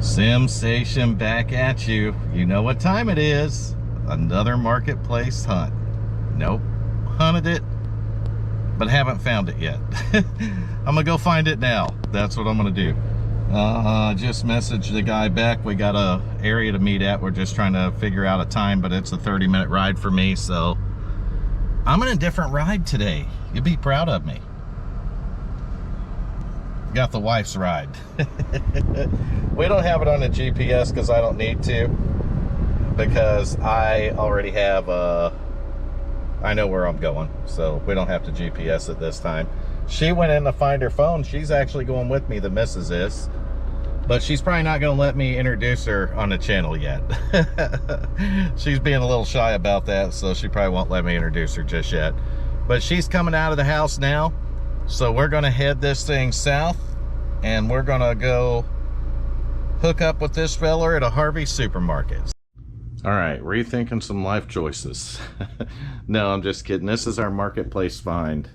Sensation back at you. You know what time it is. Another marketplace hunt. Nope, hunted it, but haven't found it yet. I'm gonna go find it now. That's what I'm gonna do. Just messaged the guy back. We got a area to meet at. We're just trying to figure out a time, but it's a 30-minute ride for me, so I'm in a different ride today. You'd be proud of me. Got the wife's ride. We don't have it on the GPS because I don't need to, because I already have I know where I'm going, so we don't have to GPS it this time. She went in to find her phone. She's actually going with me, the missus is, but she's probably not going to let me introduce her on the channel yet. She's being a little shy about that, so she probably won't let me introduce her just yet. But she's coming out of the house now, so we're going to head this thing south, and we're going to go hook up with this feller at a Harvey supermarket. All right, rethinking some life choices. No, I'm just kidding. This is our marketplace find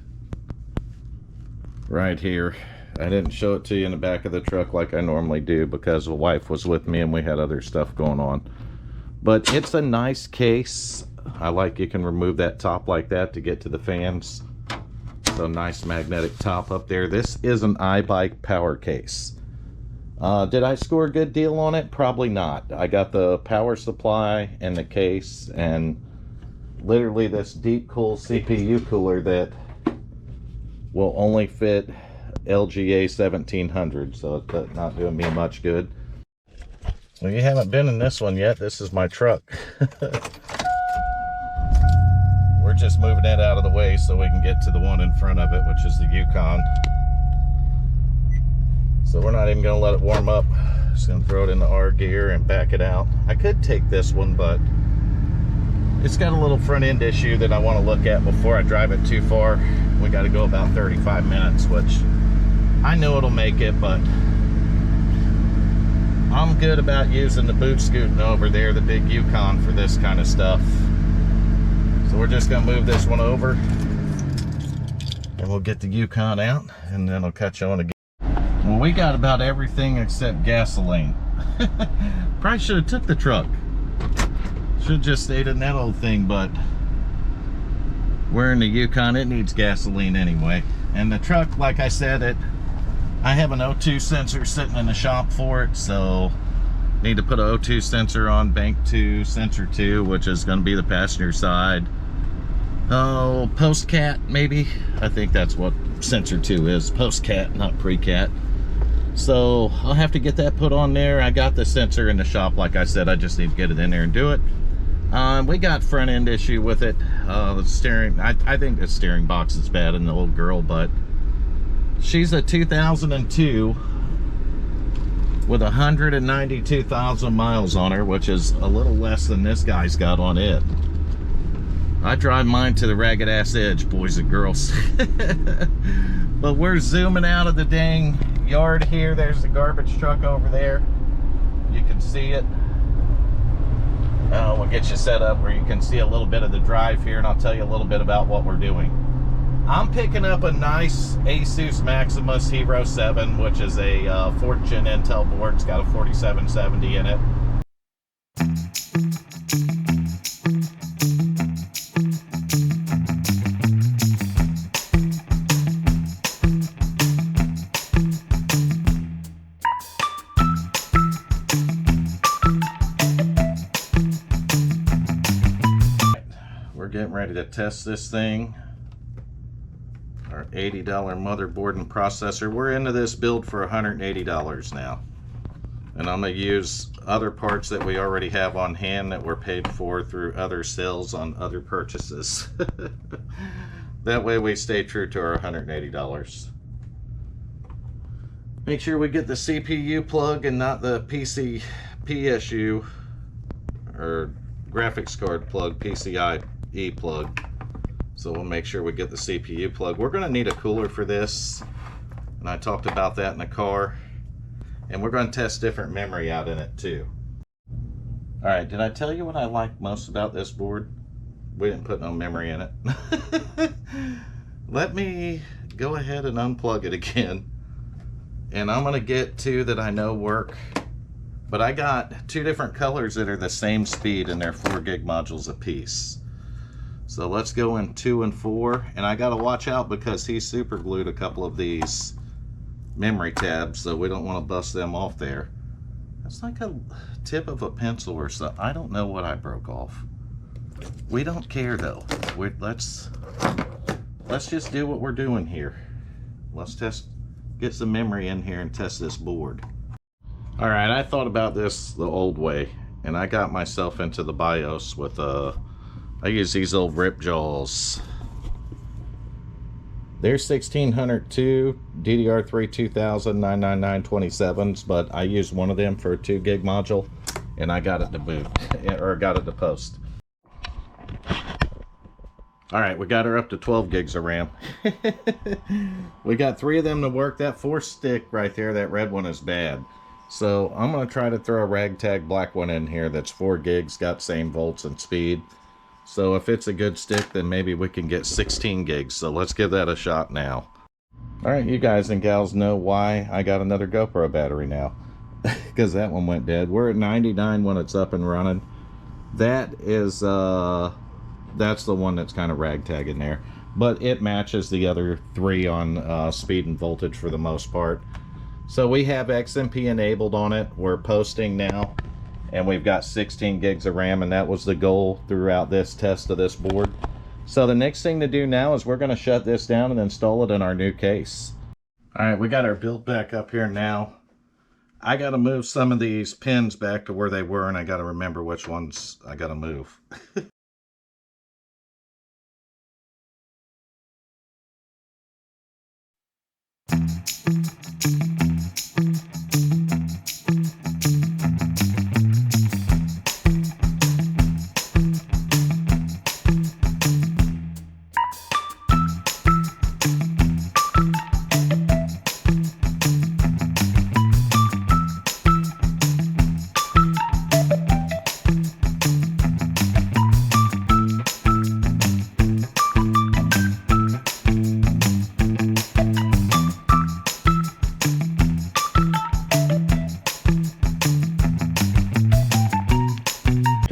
right here. I didn't show it to you in the back of the truck like I normally do because the wife was with me and we had other stuff going on. But it's a nice case. I like you can remove that top like that to get to the fans. So nice magnetic top up there. This is an iBike power case. Did I score a good deal on it? Probably not. I got the power supply and the case and literally this deep cool CPU cooler that will only fit LGA 1700, so it's not doing me much good. Well, you haven't been in this one yet. This is my truck. We're just moving it out of the way so we can get to the one in front of it, which is the Yukon. So we're not even going to let it warm up. Just going to throw it in the R gear and back it out. I could take this one, but it's got a little front end issue that I want to look at before I drive it too far. We got to go about 35 minutes, which I know it'll make it, but I'm good about using the boot scooting over there, the big Yukon, for this kind of stuff. So we're just going to move this one over and we'll get the Yukon out and then I'll catch you on again. Well, we got about everything except gasoline. Probably should have took the truck. Should have just stayed in that old thing, but we're in the Yukon. It needs gasoline anyway. And the truck, like I said, I have an O2 sensor sitting in the shop for it, so need to put an O2 sensor on bank 2, sensor 2, which is going to be the passenger side. Oh, post-cat maybe? I think that's what sensor 2 is, post-cat, not pre-cat. So I'll have to get that put on there. I got the sensor in the shop, like I said. I just need to get it in there and do it. We got front end issue with it. The steering, I think the steering box is bad in the old girl, but she's a 2002 with 192,000 miles on her, which is a little less than this guy's got on it. I drive mine to the ragged ass edge, boys and girls. But we're zooming out of the dang yard here. There's the garbage truck over there. You can see it. We'll get you set up where you can see a little bit of the drive here, and I'll tell you a little bit about what we're doing. I'm picking up a nice Asus Maximus Hero 7, which is a 4th gen Intel board. It's got a 4770 in it. Getting ready to test this thing, our $80 motherboard and processor. We're into this build for $180 now, and I'm going to use other parts that we already have on hand that were paid for through other sales on other purchases. That way we stay true to our $180. Make sure we get the CPU plug and not the PSU or graphics card plug, PCIe plug. So we'll make sure we get the CPU plug. We're going to need a cooler for this, and I talked about that in the car, and we're going to test different memory out in it too. All right, did I tell you what I like most about this board? We didn't put no memory in it. Let me go ahead and unplug it again, and I'm going to get two that I know work But I got two different colors that are the same speed, and they're 4 gig modules a piece. So let's go in 2 and 4, and I gotta watch out because he super glued a couple of these memory tabs, so we don't want to bust them off there. It's like a tip of a pencil or something. I don't know what I broke off. We don't care though. Let's just do what we're doing here. Let's get some memory in here and test this board. All right, I thought about this the old way, and I got myself into the BIOS with I use these old rip jaws. They're 1602 DDR3 2000 99927s, but I used one of them for a 2 gig module, and I got it to boot, or got it to post. All right, we got her up to 12 gigs of RAM. We got 3 of them to work. That 4th stick right there, that red one, is bad. So I'm gonna try to throw a ragtag black one in here that's 4 gigs, got same volts and speed. So if it's a good stick, then maybe we can get 16 gigs. So let's give that a shot now. All right, you guys and gals know why I got another GoPro battery now. Because that one went dead. We're at 99 when it's up and running. That is, that's the one that's kind of ragtag in there. But it matches the other 3 on speed and voltage for the most part. So we have XMP enabled on it. We're posting now. And we've got 16 gigs of RAM, and that was the goal throughout this test of this board. So the next thing to do now is we're going to shut this down and install it in our new case. All right, we got our build back up here now. I got to move some of these pins back to where they were, and I got to remember which ones I got to move.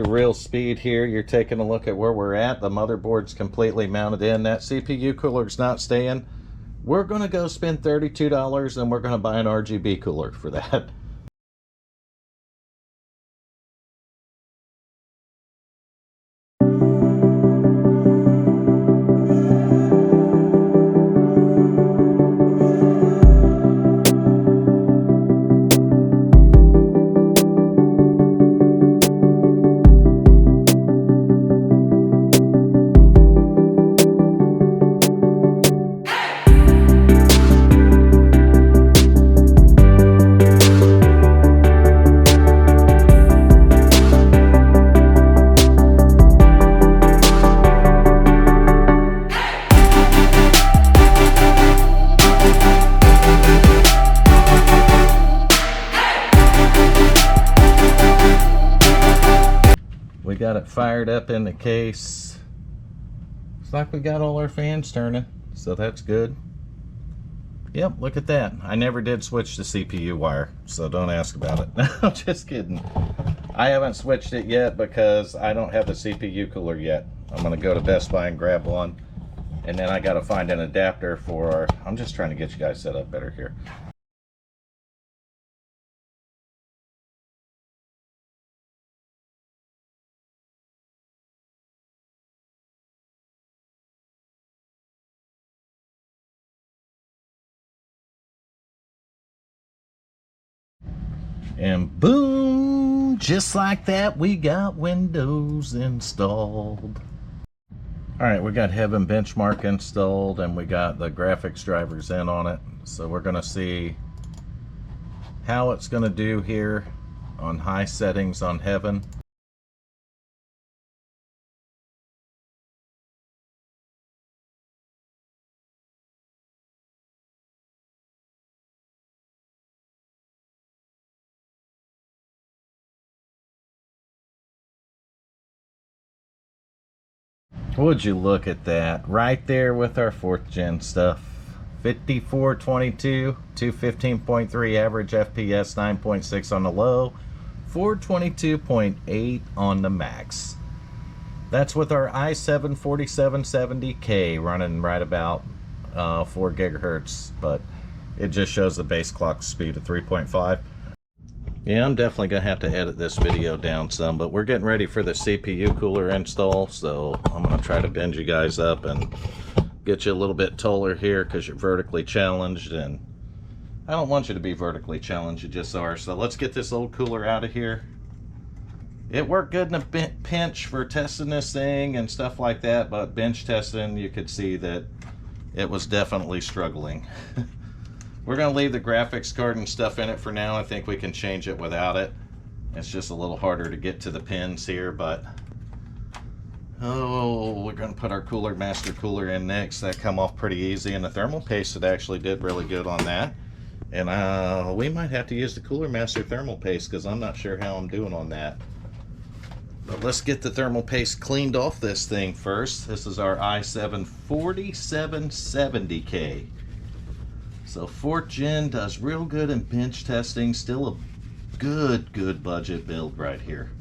Real speed here, you're taking a look at where we're at. The motherboard's completely mounted in. That CPU cooler's not staying. We're going to go spend $32 and we're going to buy an RGB cooler for that. We got it fired up in the case. Looks like we got all our fans turning, so that's good. Yep, look at that. I never did switch the CPU wire, so don't ask about it. No, just kidding. I haven't switched it yet because I don't have the CPU cooler yet. I'm gonna go to Best Buy and grab one, and then I gotta find an adapter for our, I'm just trying to get you guys set up better here. And boom, just like that, we got Windows installed. All right, we got Heaven Benchmark installed, and we got the graphics drivers in on it. So we're gonna see how it's gonna do here on high settings on Heaven. Would you look at that right there with our 4th gen stuff. 5422, 215.3 average FPS, 9.6 on the low, 422.8 on the max. That's with our i7 4770K running right about 4 gigahertz, but it just shows the base clock speed of 3.5. Yeah, I'm definitely gonna have to edit this video down some, but we're getting ready for the CPU cooler install, so I'm gonna try to bend you guys up and get you a little bit taller here because you're vertically challenged, and I don't want you to be vertically challenged, you just are. So let's get this old cooler out of here. It worked good in a pinch for testing this thing and stuff like that, but bench testing, you could see that it was definitely struggling. We're going to leave the graphics card and stuff in it for now. I think we can change it without it. It's just a little harder to get to the pins here, but oh, we're going to put our cooler master cooler in next. That come off pretty easy, and the thermal paste, it actually did really good on that. And we might have to use the cooler master thermal paste because I'm not sure how I'm doing on that. But let's get the thermal paste cleaned off this thing first. This is our i7 4770K. So 4th gen does real good in bench testing. Still a good budget build right here.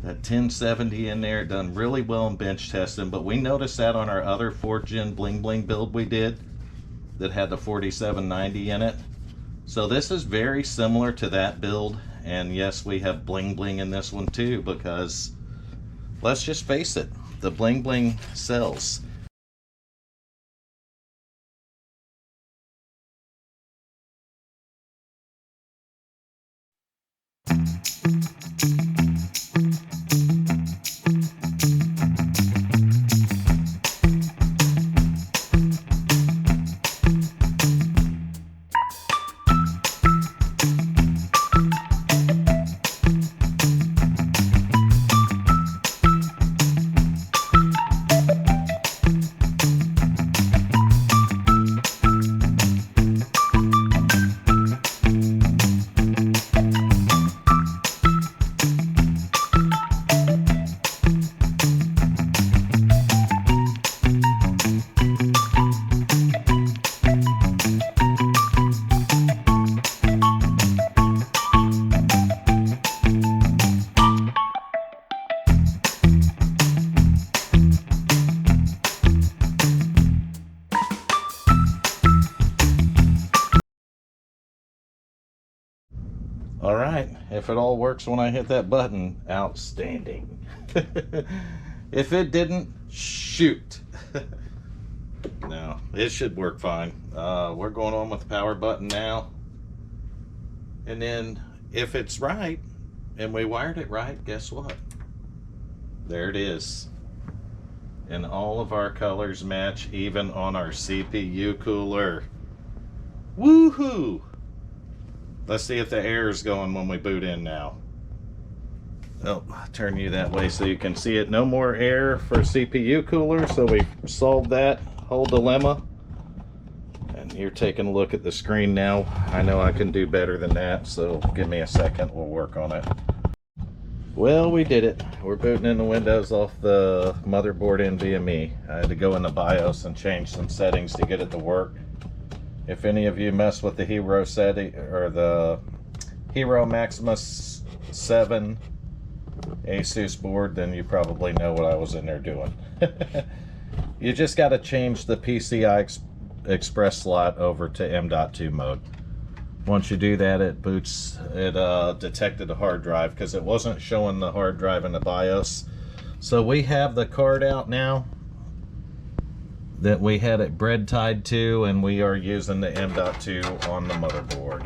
That 1070 in there done really well in bench testing, but we noticed that on our other 4th gen Bling Bling build we did that had the 4790 in it. So this is very similar to that build, and yes, we have Bling Bling in this one too, because let's just face it, the Bling Bling sells. All right, if it all works when I hit that button, outstanding. If it didn't, shoot. No, it should work fine. We're going on with the power button now. And then if it's right, and we wired it right, guess what? There it is. And all of our colors match, even on our CPU cooler. Woohoo! Let's see if the air is going when we boot in now. Oh, turn you that way so you can see it. No more air for CPU cooler, so we solved that whole dilemma. And you're taking a look at the screen now. I know I can do better than that, so give me a second, we'll work on it. Well, we did it. We're booting in the Windows off the motherboard NVMe. I had to go in the BIOS and change some settings to get it to work. If any of you mess with the Hero setting or the Hero Maximus 7 Asus board, then you probably know what I was in there doing. You just got to change the PCI Express slot over to M.2 mode. Once you do that, it boots. It detected a hard drive because it wasn't showing the hard drive in the BIOS. So we have the card out now that we had it bread tied to, and we are using the M.2 on the motherboard.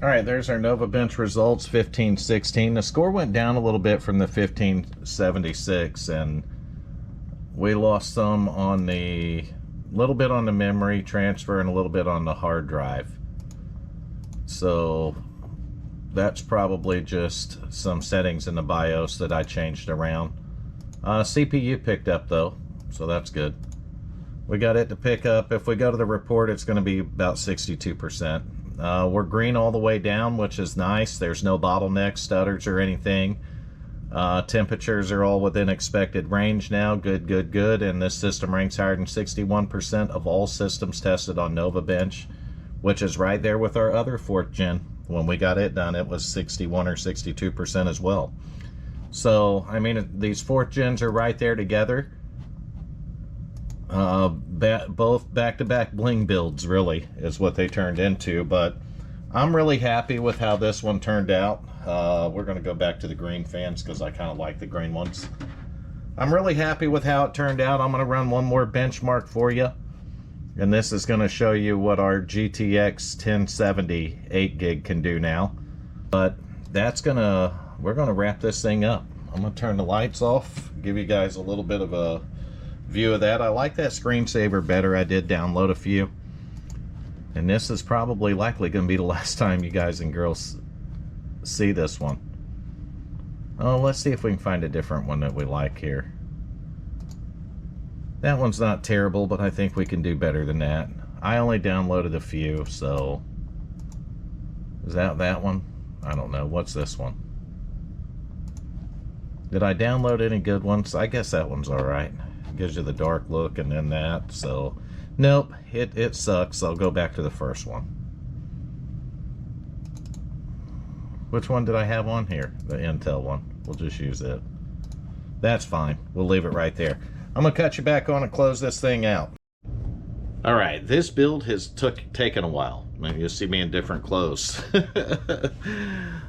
All right, there's our Nova Bench results, 1516. The score went down a little bit from the 1576, and we lost some on the little bit on the memory transfer and a little bit on the hard drive. So that's probably just some settings in the BIOS that I changed around. CPU picked up though, so that's good. We got it to pick up. If we go to the report, it's going to be about 62%. We're green all the way down, which is nice. There's no bottlenecks, stutters, or anything. Temperatures are all within expected range now. Good, good, good. And this system ranks higher than 61% of all systems tested on Nova Bench, which is right there with our other 4th gen. When we got it done, it was 61 or 62% as well. So, I mean, these 4th gens are right there together. Both back-to-back bling builds, really, is what they turned into. But I'm really happy with how this one turned out. We're going to go back to the green fans because I kind of like the green ones. I'm really happy with how it turned out. I'm going to run one more benchmark for you. And this is going to show you what our GTX 1070 8 gig can do now. But we're going to wrap this thing up. I'm going to turn the lights off, give you guys a little bit of a view of that. I like that screensaver better. I did download a few. And this is probably likely going to be the last time you guys and girls see this one. Oh, let's see if we can find a different one that we like here. That one's not terrible, but I think we can do better than that. I only downloaded a few, so... Is that one? I don't know. What's this one? Did I download any good ones? I guess that one's alright. Gives you the dark look and then that, so... Nope, it sucks. I'll go back to the first one. Which one did I have on here? The Intel one. We'll just use it. That's fine. We'll leave it right there. I'm going to cut you back on and close this thing out. Alright, this build has taken a while. I mean, you'll see me in different clothes.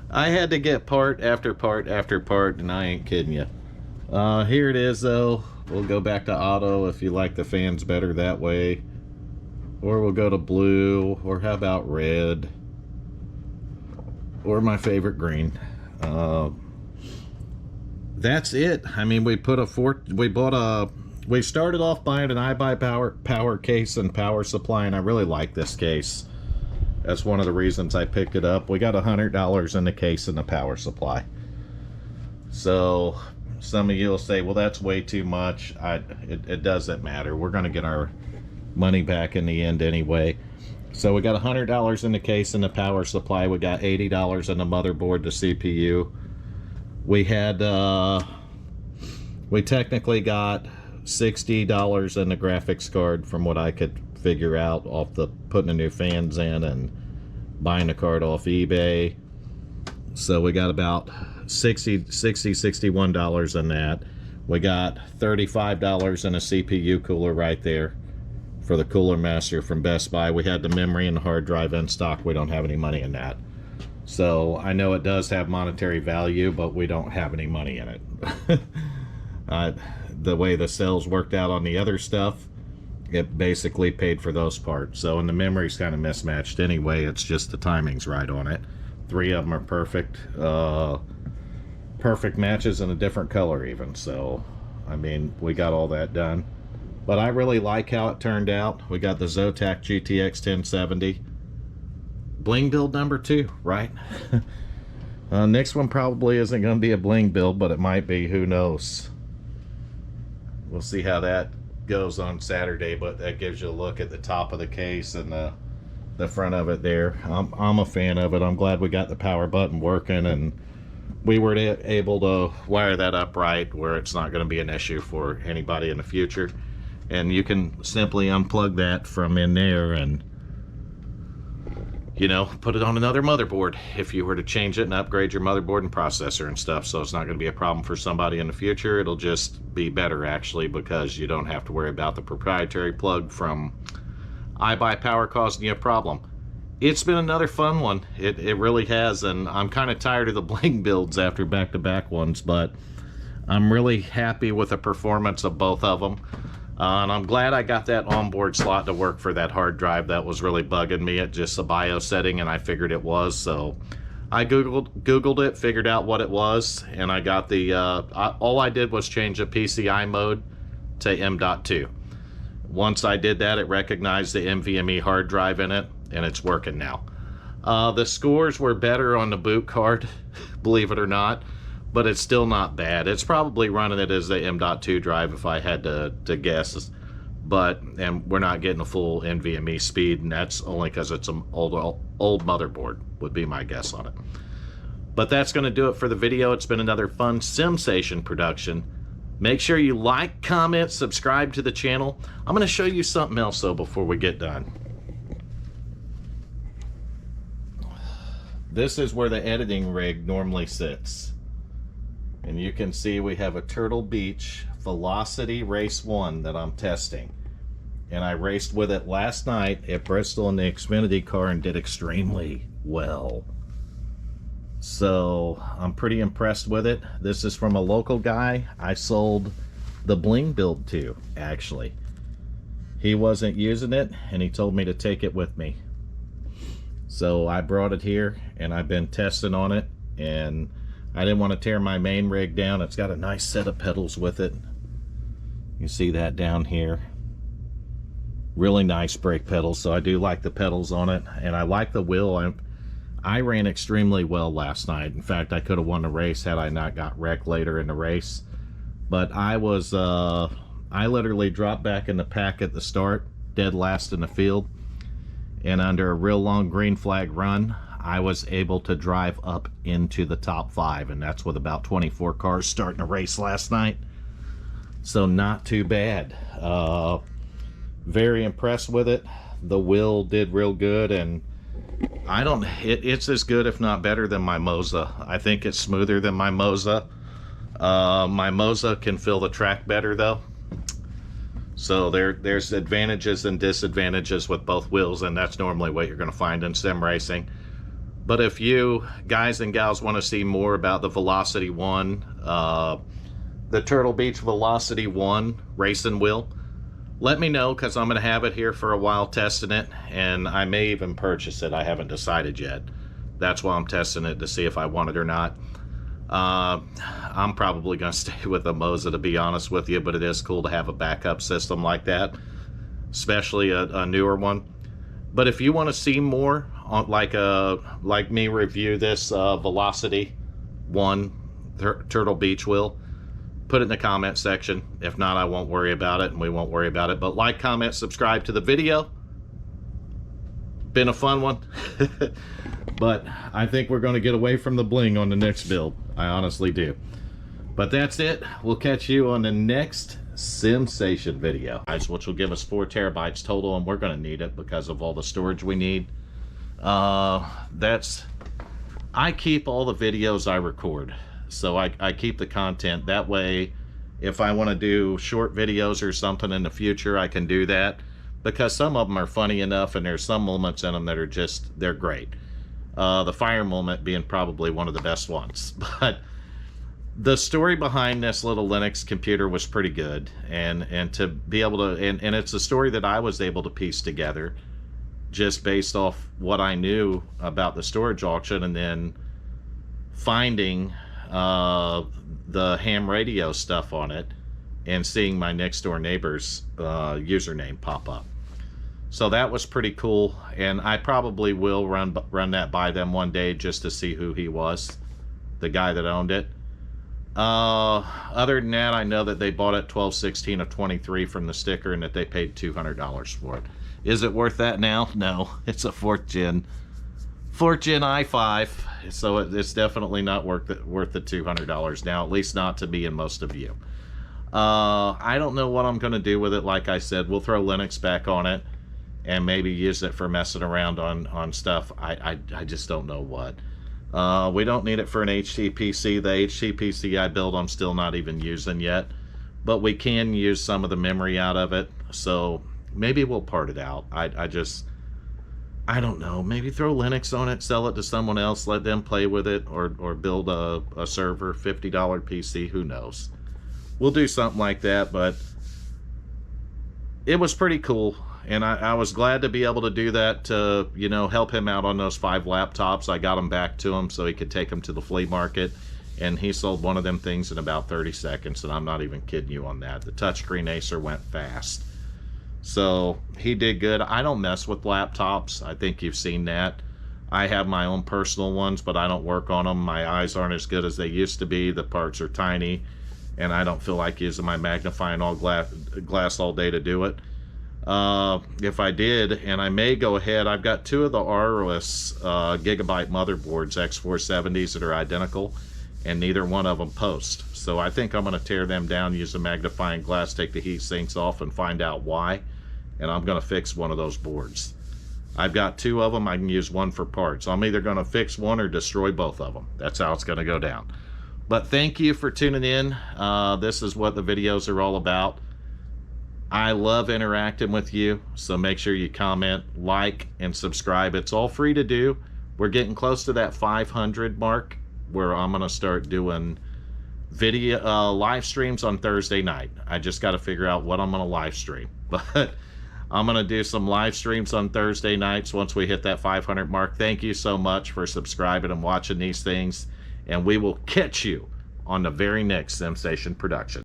I had to get part after part after part, and I ain't kidding you. Here it is, though. We'll go back to auto if you like the fans better that way. Or we'll go to blue, or how about red? Or my favorite green. That's it. I mean, we started off buying an iBuy power case and power supply, and I really like this case. That's one of the reasons I picked it up. We got $100 in the case and the power supply. So some of you will say, well, that's way too much. It doesn't matter. We're going to get our money back in the end anyway. So we got $100 in the case and the power supply. We got $80 in the motherboard, the CPU. We had, we technically got $60 in the graphics card from what I could figure out off the putting the new fans in and buying the card off eBay. So we got about $61 in that. We got $35 in a CPU cooler right there for the Cooler Master from Best Buy. We had the memory and the hard drive in stock. We don't have any money in that. So I know it does have monetary value, but we don't have any money in it. The way the sales worked out on the other stuff, it basically paid for those parts. So, and the memory's kind of mismatched anyway. It's just the timing's right on it. 3 of them are perfect. Perfect matches in a different color even. So, I mean, we got all that done. But I really like how it turned out. We got the Zotac GTX 1070. Bling build number 2, right? Next one probably isn't going to be a bling build, but it might be. Who knows? We'll see how that goes on Saturday, but that gives you a look at the top of the case and the front of it there. I'm a fan of it. I'm glad we got the power button working, and we were able to wire that up right where it's not going to be an issue for anybody in the future. And you can simply unplug that from in there and, you know, put it on another motherboard if you were to change it and upgrade your motherboard and processor and stuff. So it's not going to be a problem for somebody in the future. It'll just be better, actually, because you don't have to worry about the proprietary plug from iBuy Power causing you a problem. It's been another fun one. It really has, and I'm kind of tired of the bling builds after back-to-back ones, but I'm really happy with the performance of both of them. And I'm glad I got that onboard slot to work for that hard drive. That was really bugging me at just the BIOS setting, and I figured it was. So I Googled it, figured out what it was, and I got the, all I did was change the PCI mode to M.2. Once I did that, it recognized the NVMe hard drive in it, and it's working now. The scores were better on the boot card, believe it or not. But it's still not bad. It's probably running it as the M.2 drive if I had to guess. and we're not getting a full NVMe speed, and that's only because it's an old motherboard, would be my guess on it. But that's going to do it for the video. It's been another fun SimSation production. Make sure you like, comment, subscribe to the channel. I'm going to show you something else, though, before we get done. This is where the editing rig normally sits. And you can see we have a Turtle Beach Velocity Race 1 that I'm testing. And I raced with it last night at Bristol in the Xfinity car and did extremely well. So I'm pretty impressed with it. This is from a local guy I sold the Bling build to, actually. He wasn't using it and he told me to take it with me. So I brought it here and I've been testing on it, and I didn't want to tear my main rig down. It's got a nice set of pedals with it. You see that down here. Really nice brake pedals, so I do like the pedals on it, and I like the wheel. I ran extremely well last night. In fact, I could have won the race had I not got wrecked later in the race. But I literally dropped back in the pack at the start, dead last in the field, and under a real long green flag run, I was able to drive up into the top 5, and that's with about 24 cars starting a race last night. So not too bad. Very impressed with it. The wheel did real good, and it's as good, if not better, than my Moza. I think it's smoother than my Moza. My Moza can fill the track better, though. So there's advantages and disadvantages with both wheels, and that's normally what you're going to find in sim racing. But if you guys and gals want to see more about the Velocity 1, the Turtle Beach Velocity 1 racing wheel, let me know, because I'm going to have it here for a while testing it, and I may even purchase it. I haven't decided yet. That's why I'm testing it, to see if I want it or not. I'm probably going to stay with the Moza, to be honest with you, but it is cool to have a backup system like that, especially a newer one. But if you want to see more on like me review this Velocity 1 Turtle Beach wheel, put it in the comment section. If not, I won't worry about it, and we won't worry about it. But like, comment, subscribe to the video. Been a fun one. But I think we're going to get away from the Bling on the next build. I honestly do. But that's it. We'll catch you on the next SimSation video, which will give us 4 terabytes total, and we're going to need it because of all the storage we need. I keep all the videos I record, so I keep the content. That way, if I want to do short videos or something in the future, I can do that, because some of them are funny enough, and there's some moments in them that are just, they're great. The fire moment being probably one of the best ones. But the story behind this little Linux computer was pretty good, and to be able to, and it's a story that I was able to piece together just based off what I knew about the storage auction, and then finding the ham radio stuff on it and seeing my next door neighbor's username pop up. So that was pretty cool, and I probably will run that by them one day just to see who he was, the guy that owned it. Other than that, I know that they bought it 12/16 of 23 from the sticker, and that they paid $200 for it. Is it worth that now? No, it's a 4th gen i5, so it's definitely not worth the $200 now, at least not to me and most of you. I don't know what I'm going to do with it. Like I said, we'll throw Linux back on it and maybe use it for messing around on stuff. I just don't know what. We don't need it for an HTPC. The HTPC I built, I'm still not even using yet, but we can use some of the memory out of it, so maybe we'll part it out. I don't know, maybe throw Linux on it, sell it to someone else, let them play with it, or build a server, $50 PC, who knows. We'll do something like that, but it was pretty cool. And I was glad to be able to do that to, you know, help him out on those 5 laptops. I got them back to him so he could take them to the flea market. And he sold one of them things in about 30 seconds. And I'm not even kidding you on that. The touchscreen Acer went fast. So he did good. I don't mess with laptops. I think you've seen that. I have my own personal ones, but I don't work on them. My eyes aren't as good as they used to be. The parts are tiny. And I don't feel like using my magnifying glass all day to do it. if I did, and I may go ahead. I've got two of the Arlis Gigabyte motherboards, X470s, that are identical, and neither one of them post. So I think I'm going to tear them down, use a magnifying glass, take the heat sinks off, and find out why. And I'm going to fix one of those boards. I've got two of them. I can use one for parts. I'm either going to fix one or destroy both of them. That's how it's going to go down. But thank you for tuning in. This is what the videos are all about. I love interacting with you, so make sure you comment, like, and subscribe. It's all free to do. We're getting close to that 500 mark, where I'm going to start doing video live streams on Thursday night. I just got to figure out what I'm going to live stream. But I'm going to do some live streams on Thursday nights once we hit that 500 mark. Thank you so much for subscribing and watching these things. And we will catch you on the very next Sensation production.